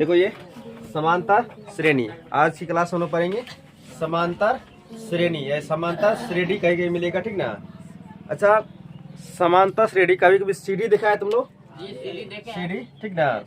देखो ये समांतर श्रेणी, आज की क्लास हम लोग पढ़ेंगे समांतर श्रेणी या समांतर श्रेणी कहीं कहीं मिलेगा, ठीक ना। अच्छा, समांतर श्रेणी कभी कभी सीढ़ी देखा है तुम लोग? सीढ़ी, ठीक ना।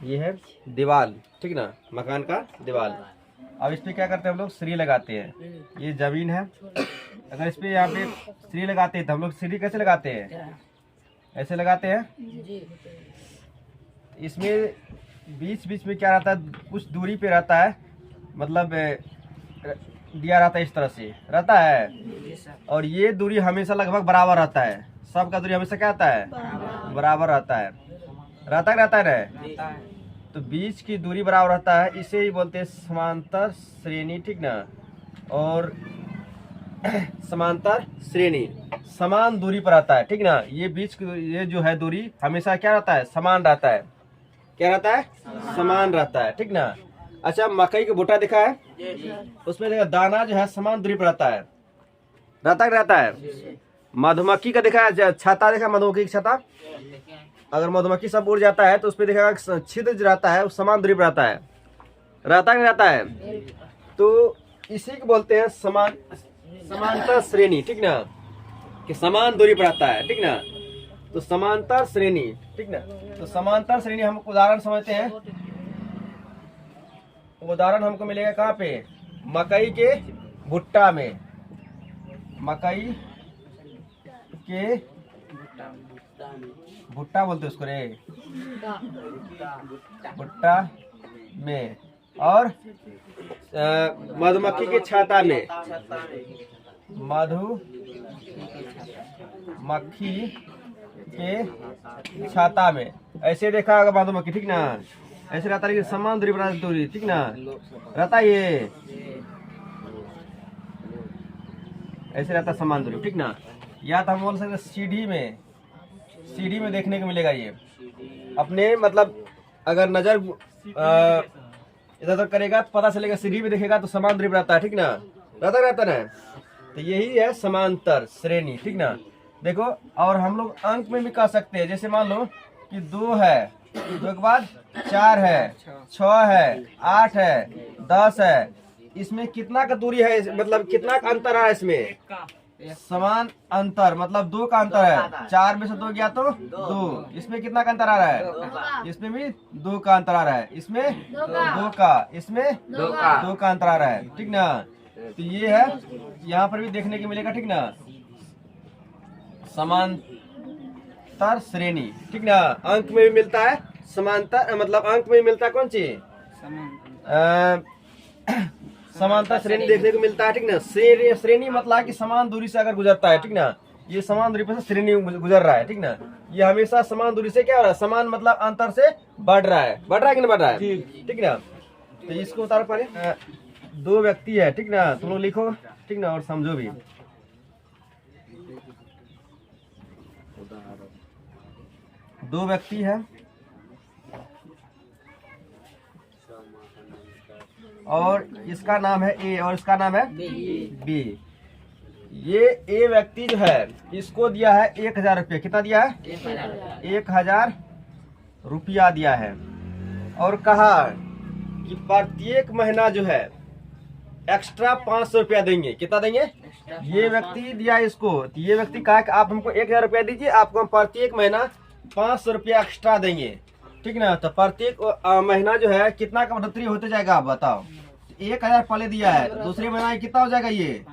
ये है दीवार, ठीक ना, मकान का दीवार। अब इस पे क्या करते हैं हम लोग? सीढ़ी लगाते हैं। ये जमीन है, अगर इस पे यहाँ पे सीढ़ी लगाते हैं तो हम लोग सीढ़ी कैसे लगाते हैं? ऐसे लगाते हैं। इसमें बीच बीच में क्या रहता है? कुछ दूरी पे रहता है, मतलब दिया रहता है, इस तरह से रहता है। और ये दूरी हमेशा लगभग बराबर रहता है। सबका दूरी हमेशा क्या आता है? बराबर रहता है। रहता है। तो बीच की दूरी बराबर रहता है, इसे ही बोलते हैं समांतर श्रेणी, ठीक ना। और समांतर श्रेणी समान दूरी पर आता है, ठीक ना। ये बीच की ये जो है दूरी हमेशा क्या रहता है? समान रहता है। क्या रहता है? समान रहता है, ठीक ना। अच्छा, मकई का भुट्टा देखा है? उसमें देखा दाना जो है समान दूरी पर रहता है। रहता है। मधुमक्खी का देखा है? छाता देखा? मधुमक्खी की छाता, अगर मधुमक्खी सब उड़ जाता है तो उस पर देखा छिद्र जो रहता है वो समान दूरी पर रहता है। रहता है। तो इसी को बोलते हैं समांतर श्रेणी, ठीक ना, कि समान दूरी पर रहता है, ठीक ना। तो समांतर श्रेणी, ठीक ना। तो समांतर श्रेणी हम उदाहरण समझते हैं। उदाहरण हमको मिलेगा कहाँ पे? मकई के भुट्टा में। मकई के भुट्टा बोलते उसको रे, भुट्टा में। और मधुमक्खी के छाता में, मधुमक्खी के छाता में। ऐसे देखा होगा मधुमक्खी, ठीक ना। ऐसे रहता है, समान दूरी पर दूरी, ठीक ना, रहता है। ये ऐसे रहता समान दूरी, ठीक ना। या तो हम बोल सकते सीढ़ी में देखने को मिलेगा। ये अपने मतलब अगर नजर इधर उधर करेगा तो पता चलेगा, सीढ़ी में देखेगा तो समान दूरी पर रहता है, ठीक ना। रहता ना। तो यही है समांतर श्रेणी, ठीक ना। देखो, और हम लोग अंक में भी कह सकते हैं। जैसे मान लो कि 2 है, 2 के बाद 4 है, 6 है, 8 है, 10 है। इसमें कितना का दूरी है, मतलब कितना का अंतर है? इसमें समान अंतर, मतलब 2 का अंतर है। 4 में से 2 गया तो 2। इसमें कितना का अंतर आ रहा है? इसमें भी 2 का अंतर आ रहा है। इसमें 2 का, इसमें 2 का अंतर आ रहा है, ठीक ना। तो ये है, यहाँ पर भी देखने को मिलेगा, ठीक ना, समांतर श्रेणी, ठीक ना। अंक में भी मिलता है समांतर, मतलब अंक में भी मिलता है कौन चीज? समांतर श्रेणी देखने को मिलता है, ठीक ना। श्रेणी मतलब कि समान दूरी से अगर गुजरता है, ठीक ना। ये समान दूरी पर से श्रेणी गुजर रहा है, ठीक ना। ये हमेशा समान दूरी से क्या हो रहा है? समान मतलब अंतर से बढ़ रहा है कि नहीं बढ़ रहा है, ठीक ना। तो इसको उतारो पहले। 2 व्यक्ति है, ठीक ना, तुम लोग लिखो, ठीक ना, और समझो भी। दो व्यक्ति है और इसका नाम है ए और इसका नाम है बी। ये ए व्यक्ति जो है इसको दिया है 1000 रुपये। कितना दिया है? 1000 रुपया दिया है। और कहा कि प्रत्येक महीना जो है एक्स्ट्रा 500 रुपया देंगे। कितना देंगे? ये व्यक्ति दिया इसको, तो ये व्यक्ति कहा कि आप हमको 1000 रुपया दीजिए, आपको हम प्रत्येक महीना 500 रुपया एक्स्ट्रा देंगे, ठीक ना। तो प्रत्येक महीना जो है कितना का बढ़ोतरी होते जाएगा, आप बताओ। 1000 पहले दिया है, तो दूसरे महीना कितना हो जाएगा? ये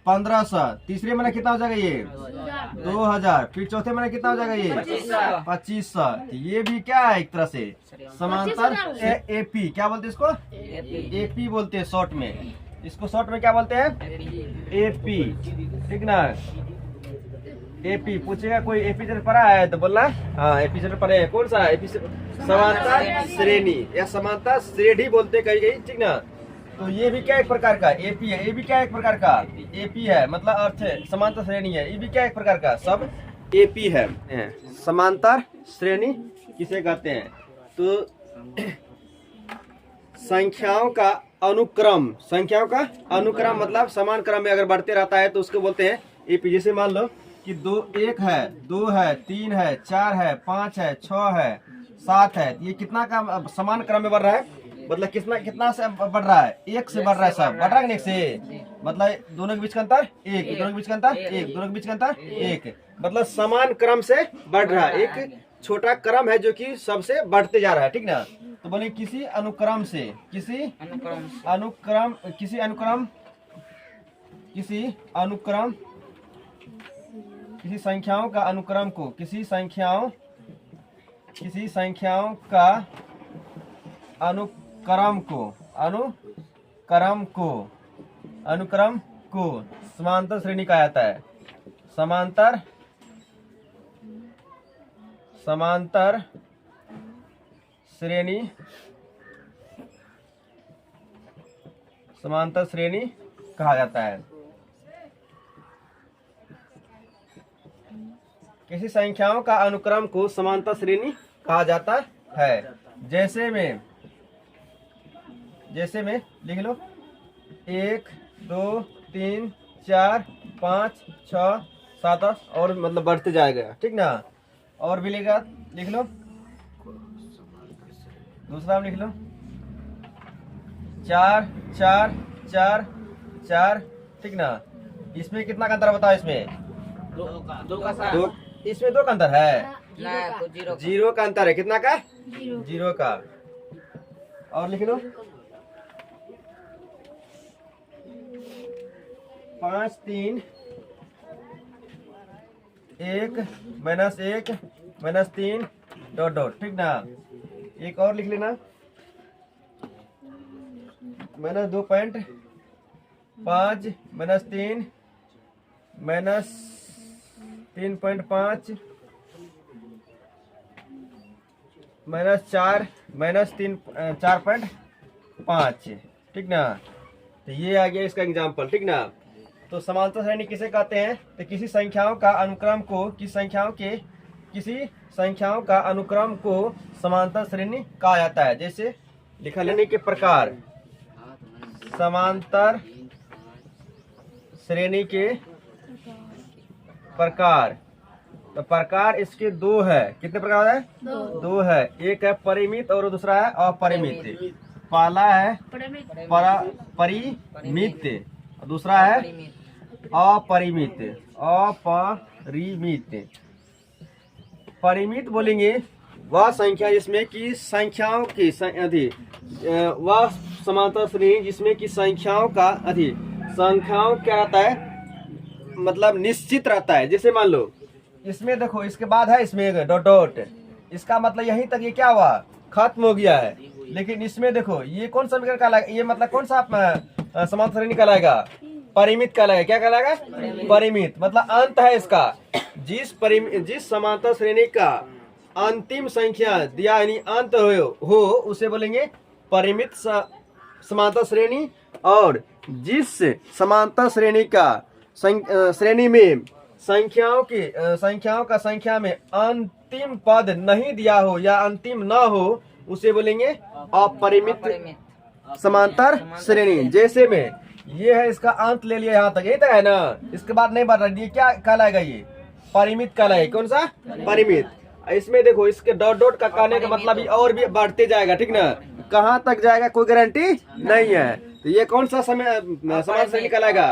1500। तीसरे महीने कितना हो जाएगा? ये 2000। फिर चौथे महीने कितना हो जाएगा? ये 2500। तो ये भी क्या है? एक तरह से समांतर एपी। क्या बोलते हैं इसको? एपी बोलते हैं शॉर्ट में। इसको शॉर्ट में क्या बोलते हैं? एपी, ठीक ना। एपी पूछेगा कोई, एपी जर पढ़ा है तो बोलना हाँ, एपी जर पढ़े हैं। कौन सा एपी? समांतर श्रेणी या समांतर श्रेणी बोलते कहीं कहीं, ठीक ना। तो ये भी क्या एक प्रकार का एपी है। ये भी क्या एक प्रकार का एपी है, मतलब अर्थ है समांतर श्रेणी है। ये भी क्या एक प्रकार का सब एपी है। समांतर श्रेणी किसे कहते हैं? तो संख्याओं का अनुक्रम मतलब समान क्रम में अगर बढ़ते रहता है तो उसको बोलते हैं एपी। जैसे मान लो कि 1 है, 2 है, 3 है, 4 है, 5 है, 6 है, 7 है, ये कितना का समान क्रम में बढ़ रहा है? मतलब कितना से बढ़ रहा है? 1 से बढ़ रहा है। सब बढ़ रहा है 1 से, मतलब दोनों के बीच का अंतर 1, दोनों के बीच का अंतर 1, दोनों के बीच का अंतर 1, मतलब समान क्रम से बढ़ रहा है। एक छोटा क्रम है जो कि सबसे बढ़ते जा रहा है, ठीक ना। तो बोले किसी अनुक्रम किसी संख्याओं का अनुक्रम को किसी संख्याओं का अनुक्रम को समांतर श्रेणी कहा जाता है। समांतर श्रेणी कहा जाता है। किसी संख्याओं का अनुक्रम को समांतर श्रेणी कहा जाता है। जैसे में लिख लो 1 2 3 4 5 6 7 और मतलब बढ़ते जाएगा, ठीक ना। और भी लिख लो, दूसरा लिख लो 4 4 4 4, ठीक ना। इसमें कितना का अंतर बताओ? इसमें इसमें 2 का अंतर है, जीरो का अंतर है। कितना का? 0 का। और लिख लो 5 3 1 -1 -3 ... ठीक ना। एक और लिख लेना -2.5 -3 -3.5 -4 -4.5, ठीक ना। तो ये आ गया इसका एग्जाम्पल, ठीक ना। तो समांतर श्रेणी किसे कहते हैं? तो किसी संख्याओं का अनुक्रम को किसी संख्याओं का अनुक्रम को समांतर श्रेणी कहा जाता है। जैसे लिखा लेने के प्रकार, समांतर श्रेणी के प्रकार। तो प्रकार इसके 2 है। कितने प्रकार है? 2 है। एक है परिमित और दूसरा है अपरिमित। पहला है परिमित, दूसरा है अपरिमित। परिमित बोलेंगे वह संख्या जिसमें कि संख्याओं की वह समांतर श्रेणी जिसमें कि संख्याओं क्या रहता है, मतलब निश्चित रहता है। जैसे मान लो इसमें देखो, इसके बाद है इसमें डॉट, इसका मतलब यहीं तक ये क्या हुआ? खत्म हो गया है। लेकिन इसमें देखो ये कौन सा समीकरण कहलाएगा? ये मतलब कौन सा समांतर श्रेणी कहलाएगा? परिमित कहलाएगा। क्या कहलाएगा? परिमित। मतलब अंत है इसका। जिस समांतर श्रेणी का अंतिम संख्या दिया यानी अंत हो उसे बोलेंगे परिमित समांतर श्रेणी। और जिस समांतर श्रेणी का श्रेणी में संख्याओं का संख्या में अंतिम पद नहीं दिया हो या अंतिम न हो उसे बोलेंगे अपरिमित समांतर श्रेणी। जैसे में ये है, इसका अंत ले लिया यहाँ तक, यही तक है ना। इसके बाद नहीं बढ़ रहा, ये क्या कहलाएगा? ये परिमित कहलाएगा। कौन सा? परिमित। इसमें देखो इसके डॉट का कहने का मतलब ये और भी बढ़ते जाएगा, ठीक ना। कहाँ तक जाएगा कोई गारंटी नहीं है। तो ये कौन सा समांतर श्रेणी कहलाएगा?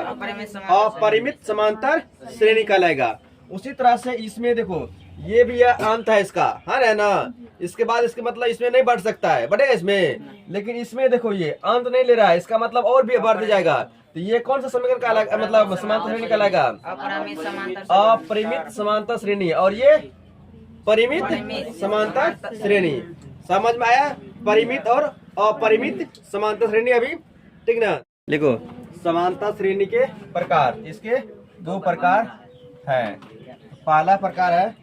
अपरिमित समांतर श्रेणी कहलाएगा। उसी तरह से इसमें देखो ये भी अंत है इसका, है ना। इसके बाद इसके मतलब इसमें नहीं बढ़ सकता है, बढ़ेगा इसमें। लेकिन इसमें देखो ये अंत नहीं ले रहा है, इसका मतलब और भी बढ़ते जाएगा। तो ये कौन सा समीकरण कहलाएगा, मतलब समांतर श्रेणी कहलाएगा? अपरिमित समांतर श्रेणी। और ये परिमित समांतर श्रेणी। समझ में आया? परिमित और अपरिमित समांतर श्रेणी अभी, ठीक ना। लिखो समांतर श्रेणी के प्रकार। इसके 2 प्रकार है। पहला प्रकार है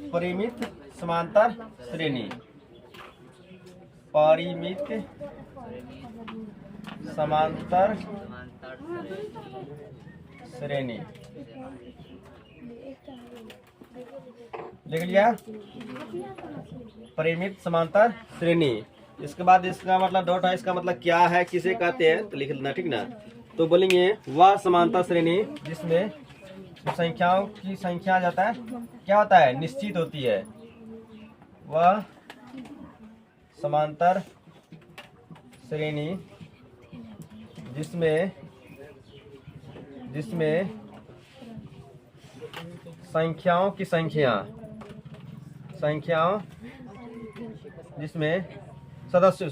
परिमित समांतर श्रेणी। परिमित समांतर श्रेणी। लिख लिया, परिमित समांतर श्रेणी। इसके बाद इसका मतलब डॉट है, इसका मतलब क्या है, किसे कहते हैं, तो लिख लेना, ठीक ना। तो बोलेंगे वह समांतर श्रेणी जिसमें संख्याओं की संख्या जाता है, क्या होता है, निश्चित होती है। वह समांतर श्रेणी जिसमें संख्याओं की संख्या, जिसमें सदस्यों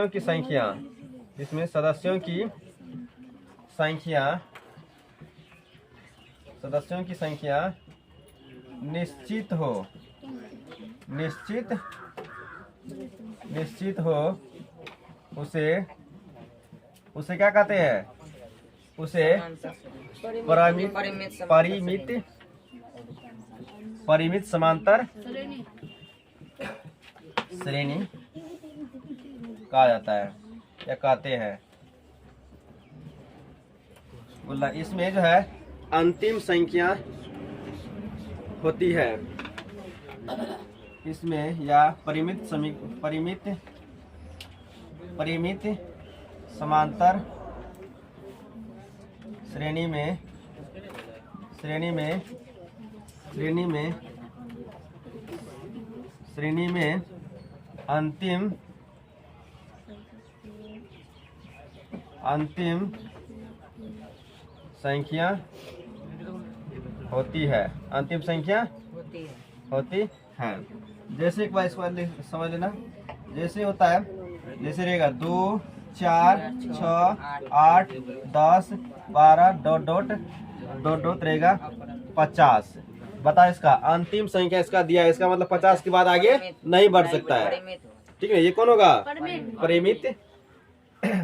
की संख्या, जिसमें सदस्यों की संख्या निश्चित हो, उसे क्या कहते हैं, उसे परिमित समांतर श्रेणी कहा जाता है या कहते हैं। बोला इसमें जो है अंतिम संख्या होती है, इसमें या परिमित समांतर श्रेणी में अंतिम संख्या होती है, जैसे एक बार इसको समझ लेना, जैसे होता है, जैसे रहेगा 2 4 6 8 10 12 डॉट रहेगा 50। बता इसका अंतिम संख्या इसका दिया है, इसका मतलब 50 के बाद आगे नहीं बढ़ सकता है, ठीक है। ये कौन होगा, परिमित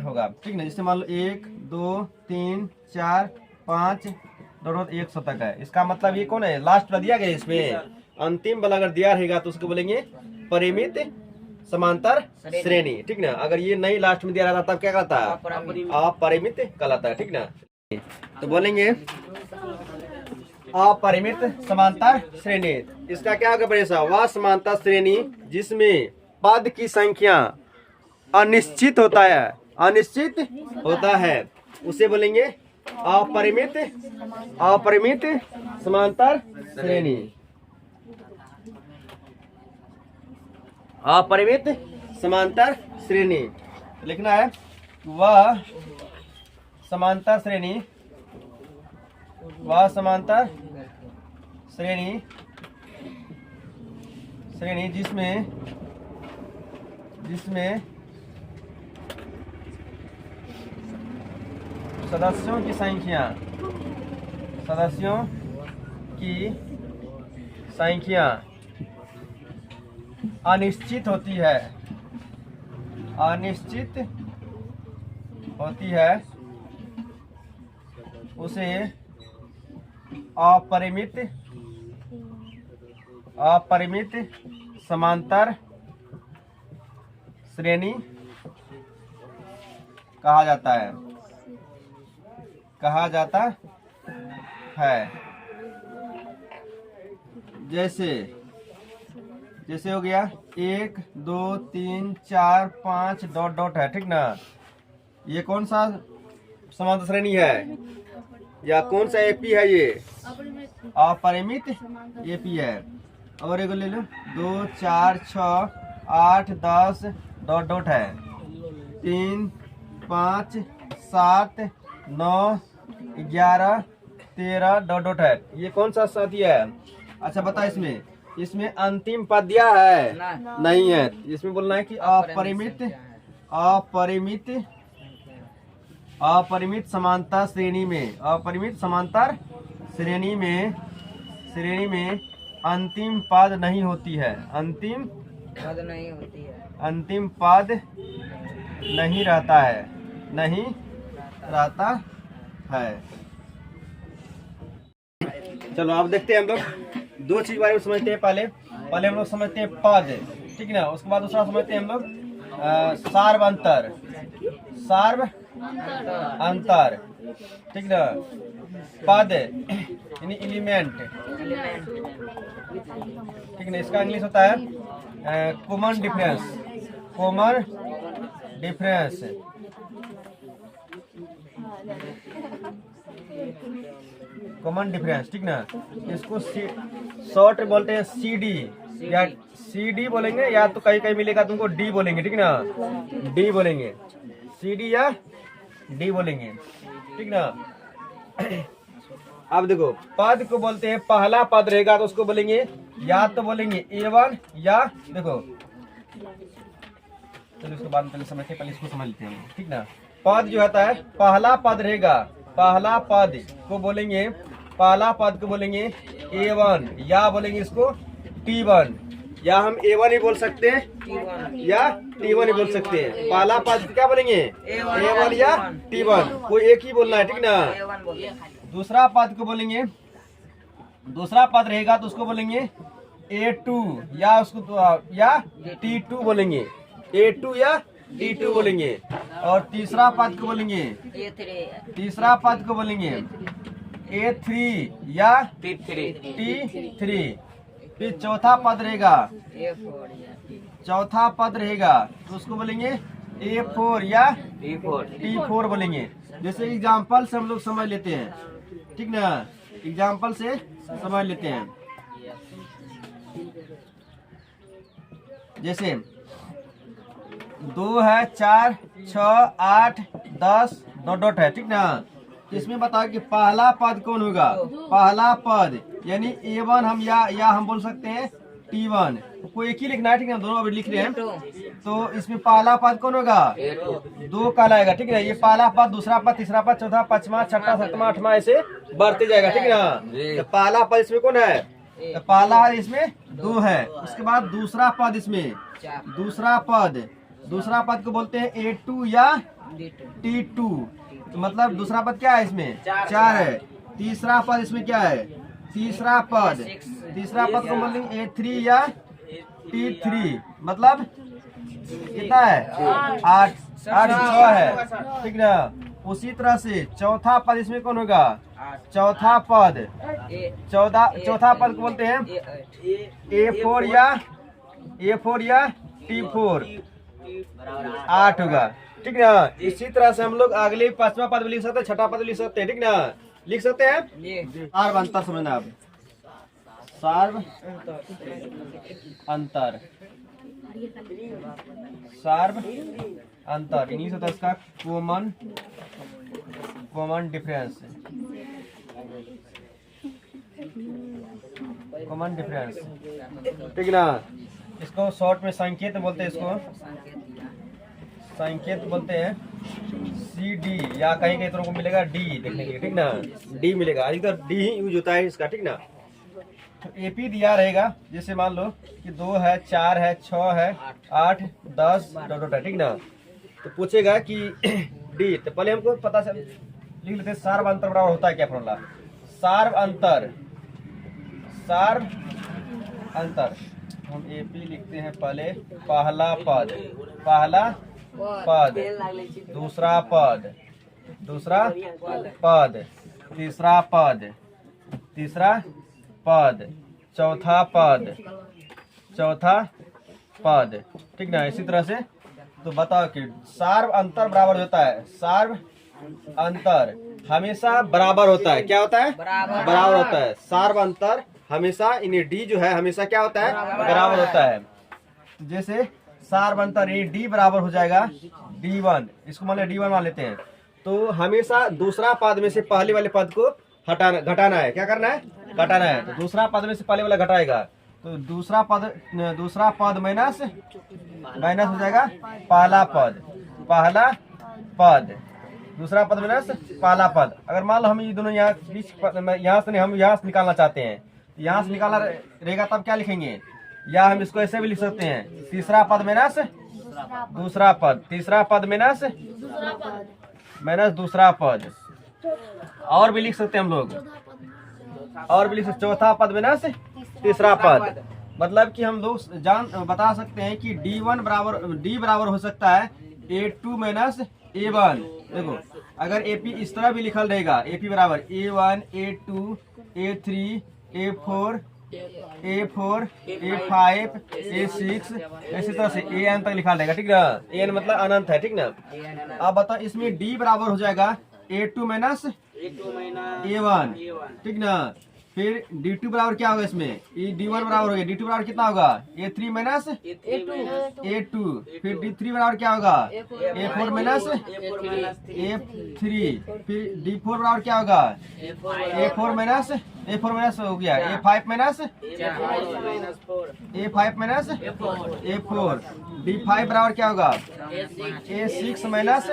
होगा, ठीक है। जैसे मान लो 1 2 3 4 5 डॉट 100 तक है, इसका मतलब ये कौन है, लास्ट वाला दिया गया, इसमें अंतिम वाला अगर दिया रहेगा तो उसको बोलेंगे परिमित समांतर श्रेणी, ठीक ना। अगर ये नहीं लास्ट में दिया रहता तब क्या कहता है, अपरिमित कहलाता है, ठीक ना। तो बोलेंगे अपरिमित समांतर श्रेणी, इसका क्या होगा परेशा, वह समांतर श्रेणी जिसमें पद की संख्या अनिश्चित होता है, उसे बोलेंगे अपरिमित समांतर श्रेणी। अपरिमित समांतर श्रेणी लिखना है, वह समांतर श्रेणी जिसमें सदस्यों की संख्या अनिश्चित होती है, उसे अपरिमित समांतर श्रेणी कहा जाता है। जैसे हो गया 1 2 3 4 5 डॉट है, ठीक ना। ये कौन सा समांतर श्रेणी है या कौन सा एपी है, ये अपरिमित एपी है। और एक ले लो 2 4 6 8 10 डॉट है, 3 5 7 9 11 13 डॉट है। ये कौन सा साथी है, अच्छा बता, इसमें अंतिम पद दिया है, नहीं है। इसमें बोलना है कि अपरिमित समांतर श्रेणी में अंतिम पद नहीं होती है, अंतिम पद नहीं रहता है। चलो आप देखते हैं, हम लोग दो चीज बारे में समझते हैं। पहले हम लोग समझते हैं पद, ठीक ना। उसके बाद दूसरा समझते हैं हम लोग सार्व अंतर, ठीक ना। पद यानी एलिमेंट, ठीक है। इसका इंग्लिश होता है common difference, common difference. Common difference, ठीक ना। इसको शॉर्ट बोलते हैं CD, या CD बोलेंगे, या तो कहीं कहीं मिलेगा तुमको D बोलेंगे, ठीक ना, D बोलेंगे, CD या D बोलेंगे, ठीक ना। अब देखो पद को बोलते हैं, पहला पद रहेगा तो उसको बोलेंगे, या तो बोलेंगे A1 या देखो, चलो इसको बाद में पहले समझते हैं, पहले इसको समझ लेते हैं, ठीक ना। पद जो होता है, पहला पद रहेगा, पहला पद को बोलेंगे, पहला पद को बोलेंगे A1, या बोलेंगे इसको T1, या हम A1 ही बोल सकते हैं या T1 ही बोल सकते हैं। पहला पद क्या बोलेंगे, A1 या T1, कोई एक ही बोलना है, ठीक ना। दूसरा पद को बोलेंगे, दूसरा पद रहेगा तो उसको बोलेंगे A2, या उसको या T2 बोलेंगे, A2 या T2 बोलेंगे। और तीसरा पद को बोलेंगे, तीसरा पद को बोलेंगे A3 या T3। फिर चौथा पद रहेगा, चौथा पद रहेगा तो उसको बोलेंगे A4 या T4 बोलेंगे। जैसे एग्जाम्पल से हम लोग समझ लेते हैं, ठीक ना, एग्जाम्पल से समझ लेते हैं। जैसे 2 है, 4, 6, 8, 10 डॉट है, ठीक ना। इसमें बताओ कि पहला पद कौन होगा, पहला पद यानी A1 हम या हम बोल सकते हैं T1, कोई एक ही लिखना है, ठीक है, दोनों अभी लिख रहे हैं। तो इसमें पहला पद कौन होगा, 2 कहलाएगा, ठीक है। ये पहला पद, दूसरा पद, तीसरा पद, चौथा, पांचवा, छठा, सातवां, आठवां ऐसे बढ़ते जाएगा, ठीक है ना। तो पहला पद इसमें कौन है, तो पहला इसमें 2 है। उसके बाद दूसरा पद, इसमें दूसरा पद, दूसरा पद को बोलते हैं A2 या T2, तो मतलब दूसरा पद क्या है, इसमें 4 है। तीसरा पद इसमें क्या है, तीसरा पद, तीसरा पद को बोलेंगे A3 या T3, मतलब कितना है, 8, 6 है, ठीक ना। उसी तरह से चौथा पद इसमें कौन होगा, चौथा पद, चौथा पद को बोलते हैं A4 या T4, 8 होगा, ठीक ना। इसी तरह से हम लोग अगले पांचवा पद भी लिख सकते हैं, छठा पद भी लिख सकते हैं, ठीक ना, लिख सकते हैं। सार्व अंतर समझना आप, सार्व अंतर, सार्व अंतर इंग्लिश होता है इसका कॉमन डिफरेंस, कॉमन डिफरेंस, ठीक ना। इसको शॉर्ट में संकेत बोलते हैं, इसको संकेत बोलते हैं CD, या कहीं कहीं तरह को मिलेगा D देखने के लिए, ठीक ना, D मिलेगा, अधिकतर D ही यूज होता है इसका, ठीक ना। तो AP दिया रहेगा, जैसे मान लो कि 2 है, 4 है, 6 है, 8, 10 डॉट है, ठीक ना। तो पूछेगा कि D, तो पहले हमको पता चल लिख लेते हैं सार्व अंतर बराबर होता है क्या फॉर्मूला। सार्व अंतर, सार्व अंतर हम AP लिखते हैं पहले, पहला पद, पहला पद, दूसरा पद, दूसरा पद, तीसरा पद, तीसरा पद, चौथा पद, चौथा पद, ठीक ना। इसी तरह से तो बताओ कि सार्व अंतर बराबर होता है, सार्व अंतर हमेशा बराबर होता है, क्या होता है, बराबर होता है। सार्व अंतर हमेशा इन्हें D जो है हमेशा क्या होता है, बराबर होता है। जैसे सार्व अंतर ये D बराबर हो जाएगा D1, इसको मान D1 मान लेते हैं, तो हमेशा दूसरा पद में से पहले वाले पद को हटाना, घटाना है, क्या करना है, घटाना है। तो दूसरा पद में से पहले वाला घटाएगा, तो दूसरा पद माइनस हो जाएगा पहला पद, पहला पद, दूसरा पद माइनस पहला पद। अगर मान लो हम ये दोनों यहाँ से हम यहाँ से निकालना चाहते हैं, यहाँ से निकालना रहेगा तब क्या लिखेंगे, या हम इसको ऐसे भी लिख सकते हैं, तीसरा पद माइनस दूसरा पद, तीसरा पद माइनस दूसरा पद। और भी लिख सकते हैं हम लोग, और भी लिख सकते, चौथा पद माइनस तीसरा पद। मतलब कि हम लोग बता सकते हैं कि D बराबर हो सकता है A2 माइनस A1। देखो अगर AP इस तरह भी लिखल रहेगा, AP बराबर A1 A2 A3 A4 A4 A5 A6 इसी तरह से AN तक लिखा रहेगा, ठीक ना। AN मतलब अनंत है, ठीक ना। अब बताओ इसमें D बराबर हो जाएगा A2 माइनस A1, ठीक ना। फिर D2 बराबर क्या होगा इसमें, D1 बराबर हो गया, D2 बराबर कितना होगा A3 माइनस A2। फिर D3 बराबर क्या होगा A4 माइनस A3। फिर D4 बराबर क्या होगा A4 माइनस हो गया A5 माइनस A4। D5 बराबर क्या होगा A6 माइनस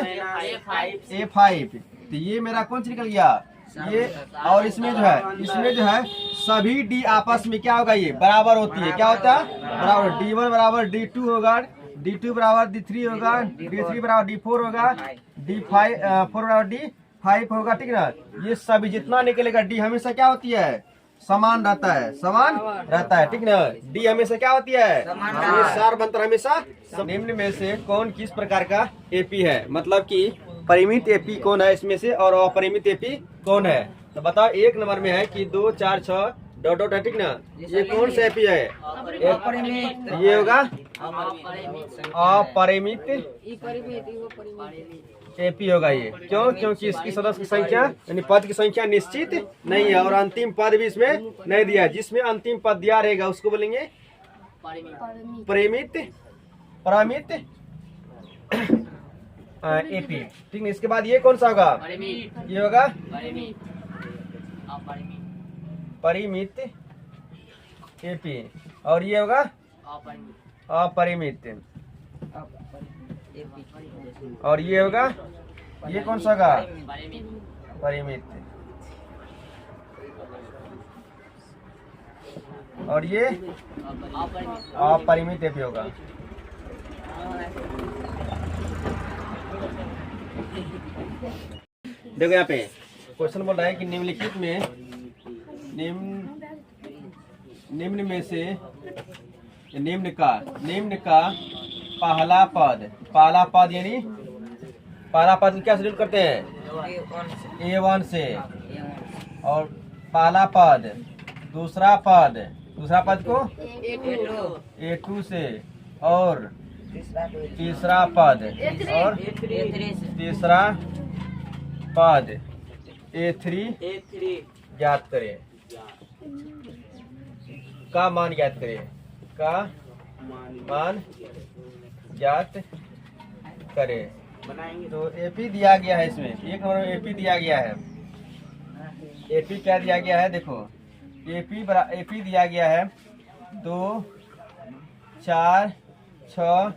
A5। तो ये मेरा कौन सा निकल गया ये। और इसमें जो है सभी डी आपस में क्या होगा, ये बराबर होती है। क्या होता है बराबर, D1 बराबर D2 होगा, D2 बराबर D3 होगा, D3 बराबर D4 होगा, D4 बराबर D5 होगा, ठीक ना। ये सभी जितना निकलेगा D हमेशा क्या होती है समान रहता है, ठीक ना। D हमेशा क्या होती है ये सार बंतर हमेशा। निम्न में से कौन किस प्रकार का AP है, मतलब कि परिमित AP कौन है इसमें से और अपरिमित AP कौन है। तो बताओ एक नंबर में है कि 2 4 6 डॉट डॉट है, ठीक ना। ये कौन सा AP है, ये होगा अपरिमित AP होगा ये। क्यों, क्योंकि इसकी सदस्य की संख्या यानी पद की संख्या निश्चित नहीं है और अंतिम पद भी इसमें नहीं दिया है। जिसमें अंतिम पद दिया रहेगा उसको बोलेंगे परिमित AP, ठीक है। इसके बाद ये कौन सा होगा, ये होगा परिमित AP और ये होगा अपरिमित और ये होगा, ये कौन सा होगा परिमित और ये अपरिमित AP होगा। देखो यहाँ पे क्वेश्चन बोल रहा है कि निम्नलिखित में निम्न में से निम्न का पहला पद यानी पहला पद क्या शेड्यूल करते हैं A1 से, और पहला पद दूसरा पद को A2 से, और तीसरा पद और तीसरा पद A3 ज्ञात करें। का मान ज्ञात करें। तो AP दिया गया है, इसमें एक नंबर में AP दिया गया है। AP क्या दिया गया है, देखो AP दिया गया है 2 4 6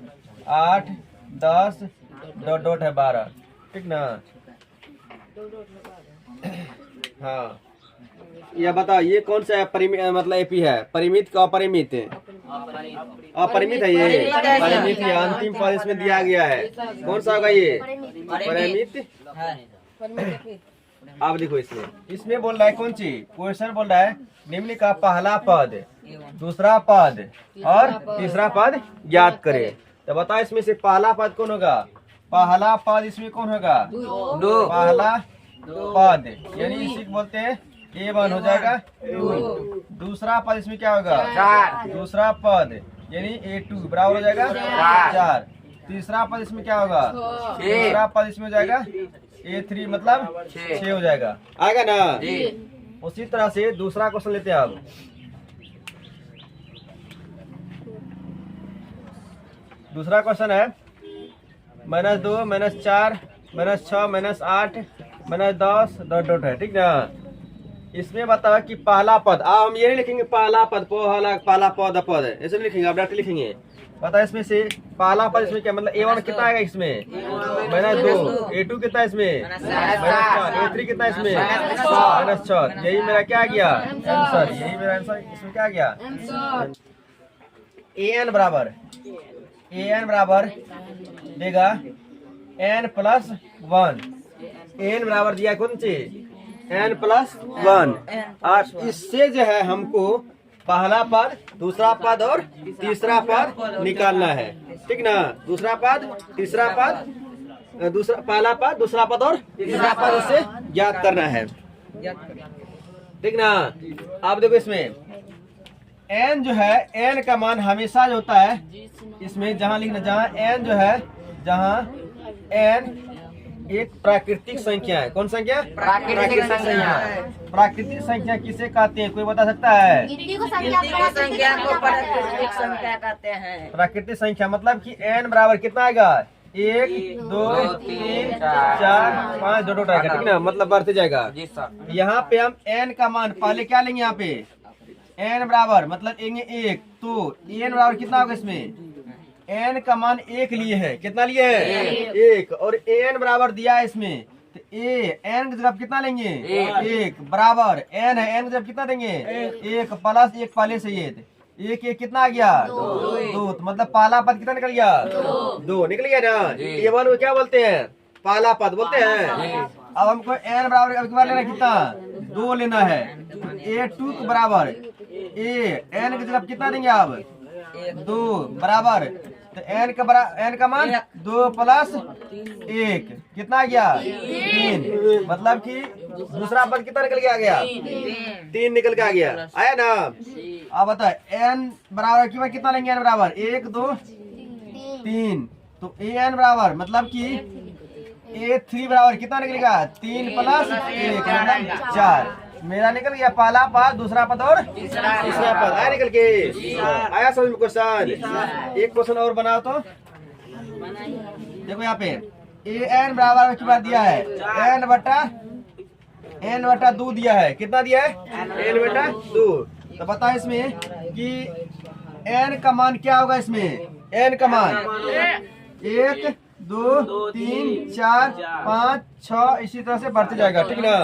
8 10 डॉट डॉट है 12, ठीक ना। हाँ यह बताओ ये कौन सा है मतलब AP है परिमित का अपरिमित अपरिमित है, ये परिमित है। अंतिम पद इसमें दिया गया है, कौन सा होगा ये परिमित। आप देखो इसमें बोल रहा है कौन सी, क्वेश्चन बोल रहा है निम्न का पहला पद दूसरा पद और तीसरा पद ज्ञात करे। तो बताओ इसमें से पहला पद कौन होगा, पहला पद इसमें कौन होगा पहला पद यानी इसी को बोलते हैं A1 हो जाएगा 2। दूसरा पद इसमें क्या होगा दूसरा पद यानी A2 बराबर हो जाएगा 4। तीसरा पद इसमें क्या होगा तीसरा पद इसमें हो जाएगा A3 मतलब 6 हो जाएगा, आएगा ना। उसी तरह से दूसरा क्वेश्चन लेते हैं आप। दूसरा क्वेश्चन है -2 -4 -6 -8 -10 डॉट डॉट है, ठीक ना। इसमें बताओ कि पहला पद, हम ये नहीं लिखेंगे पहला पद पहला पद है, ऐसे नहीं लिखेंगे, आप डायरेक्ट लिखेंगे। पता है इसमें से पहला पद इसमें क्या मतलब A1 कितना आएगा इसमें -2, A2 कितना इसमें -4, A3 कितना इसमें -6। यही मेरा क्या गया आंसर, यही मेरा आंसर इसमें क्या गया। AN बराबर देगा N+1। N बराबर दिया कौन सी N+1 और इससे जो है हमको पहला पद, दूसरा पद और तीसरा पद निकालना है, ठीक ना। दूसरा पद, तीसरा पद, दूसरा पहला पद, दूसरा पद और तीसरा पद उससे ज्ञात करना है, ठीक ना। अब देखो इसमें n जो है, n का मान हमेशा जो होता है इसमें जहां लिखना, जहां n जो है, जहां n एक प्राकृतिक संख्या है। कौन संख्या? प्राकृतिक संख्या। प्राकृतिक संख्या किसे कहते हैं, कोई बता सकता है? संख्या को प्राकृतिक संख्या कहते हैं। प्राकृतिक संख्या मतलब कि n बराबर कितना आएगा? 1 2 3 4 5 दो आएगा, ठीक ना, मतलब बढ़ते जाएगा। यहाँ पे हम n का मान पहले क्या लेंगे, यहाँ पे n बराबर मतलब लेंगे 1, तो n बराबर कितना होगा इसमें? n का मान 1 लिए है, कितना लिए है? 1, और an बराबर दिया है इसमें, तो n की जगह कितना लेंगे? 1 बराबर n है, n की जगह कितना देंगे? 1 प्लस 1 पहले से ये 1 1 कितना आ गया? 2, तो मतलब पहला पद कितना निकल गया? 2 निकल गया ना। ये वन को क्या बोलते हैं? पहला पद बोलते हैं। अब हमको n बराबर अब लेना कितना? 2 लेना है। a2 के बराबर n की जगह कितना देंगे आप? 2 बराबर, तो n का मान 2 प्लस 1 कितना आ गया? 3, मतलब कि दूसरा पद कितना निकल के आ गया? 3 निकल के आ गया, आया ना। अब बता n बराबर की कितना लेंगे? n बराबर 1 2 3, तो an बराबर मतलब कि a3 बराबर कितना निकलेगा? 3 प्लस 1 मतलब 4। मेरा निकल गया पहला पद, दूसरा पद और तीसरा पद, आया निकल के। आया समझ में क्वेश्चन? एक क्वेश्चन और बनाओ तो। देखो यहाँ पे an बराबर की बात दिया है n बटा 2 दिया है, कितना दिया है? n बटा 2। तो बता इसमें कि n का मान क्या होगा? इसमें n का मान 1 2 3 4 5 6 इसी तरह से बढ़ते जाएगा, ठीक ना।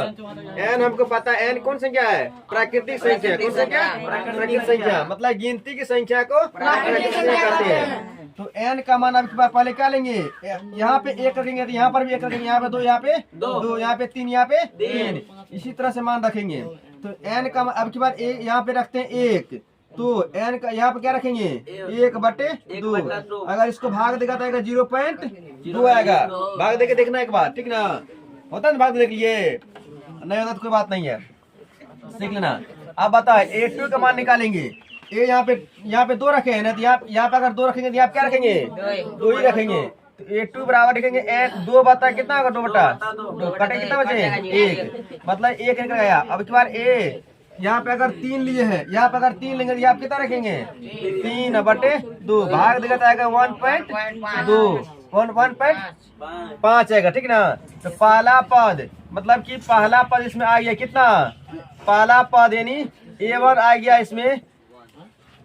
n हमको पता है, n कौन संख्या है? प्राकृतिक संख्या। कौन संख्या? प्राकृतिक संख्या, मतलब गिनती की संख्या को प्राकृतिक संख्या कहते हैं। तो n का मान अब पहले क्या लेंगे? यहाँ पे 1 रखेंगे, तो यहाँ पर भी 1 रखेंगे, यहाँ पे 2, यहाँ पे 2, यहाँ पे 3, यहाँ पे 3, इसी तरह से मान रखेंगे। तो n का अब की बार यहाँ पे रखते हैं 1, तो n का यहाँ पे क्या रखेंगे? 1 बटे 2। अगर इसको भाग देगा तो आएगा 0.2 आएगा। भाग देके देखना एक बार, ठीक ना। होता है ना भाग देख लिए, नहीं होता तो कोई बात नहीं है, सीख लेना। अब बताओ a2 का मान निकालेंगे। यहाँ पे 2 रखे हैं ना, तो यहाँ पे अगर 2 रखेंगे तो यहाँ क्या रखेंगे? 2 ही रखेंगे। तो a2 बराबर लिखेंगे 2 बता कितना होगा? 2 बटा 2 कटे कितना बचे? 1, मतलब 1 निकल गया। अब की बार यहाँ पे अगर 3 लिए हैं, यहाँ पे अगर 3 लेंगे तो यहाँ कितना रखेंगे? 3 बटे 2, भाग देगा तो आएगा 1.2, 1.5 आएगा, ठीक ना। तो पहला पद मतलब कि पहला पद इसमें आ गया कितना? पहला पद यानी a1 आ गया इसमें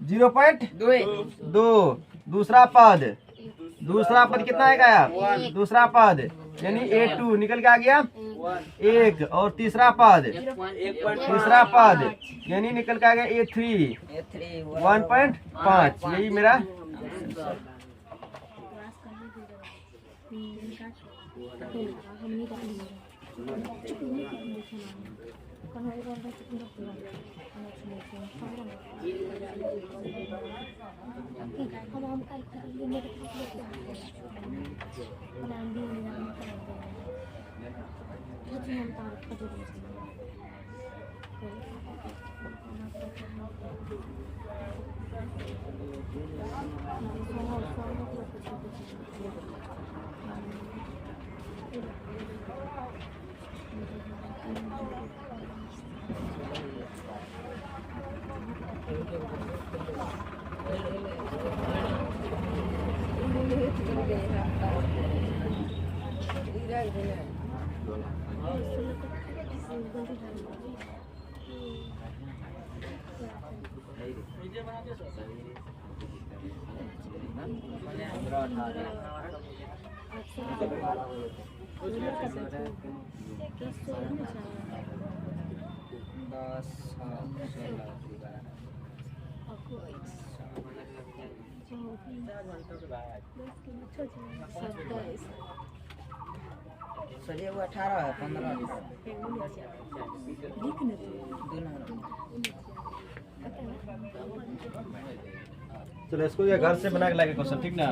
0.2। दूसरा पद कितना आएगा? दूसरा पद यानी a2 निकल के आ गया 1, और तीसरा पद यानी निकल के आ गया a3 1.5। यही मेरा सर वो 18 है 15 चलो इसको ये घर से बना के लाके क्वेश्चन, ठीक ना।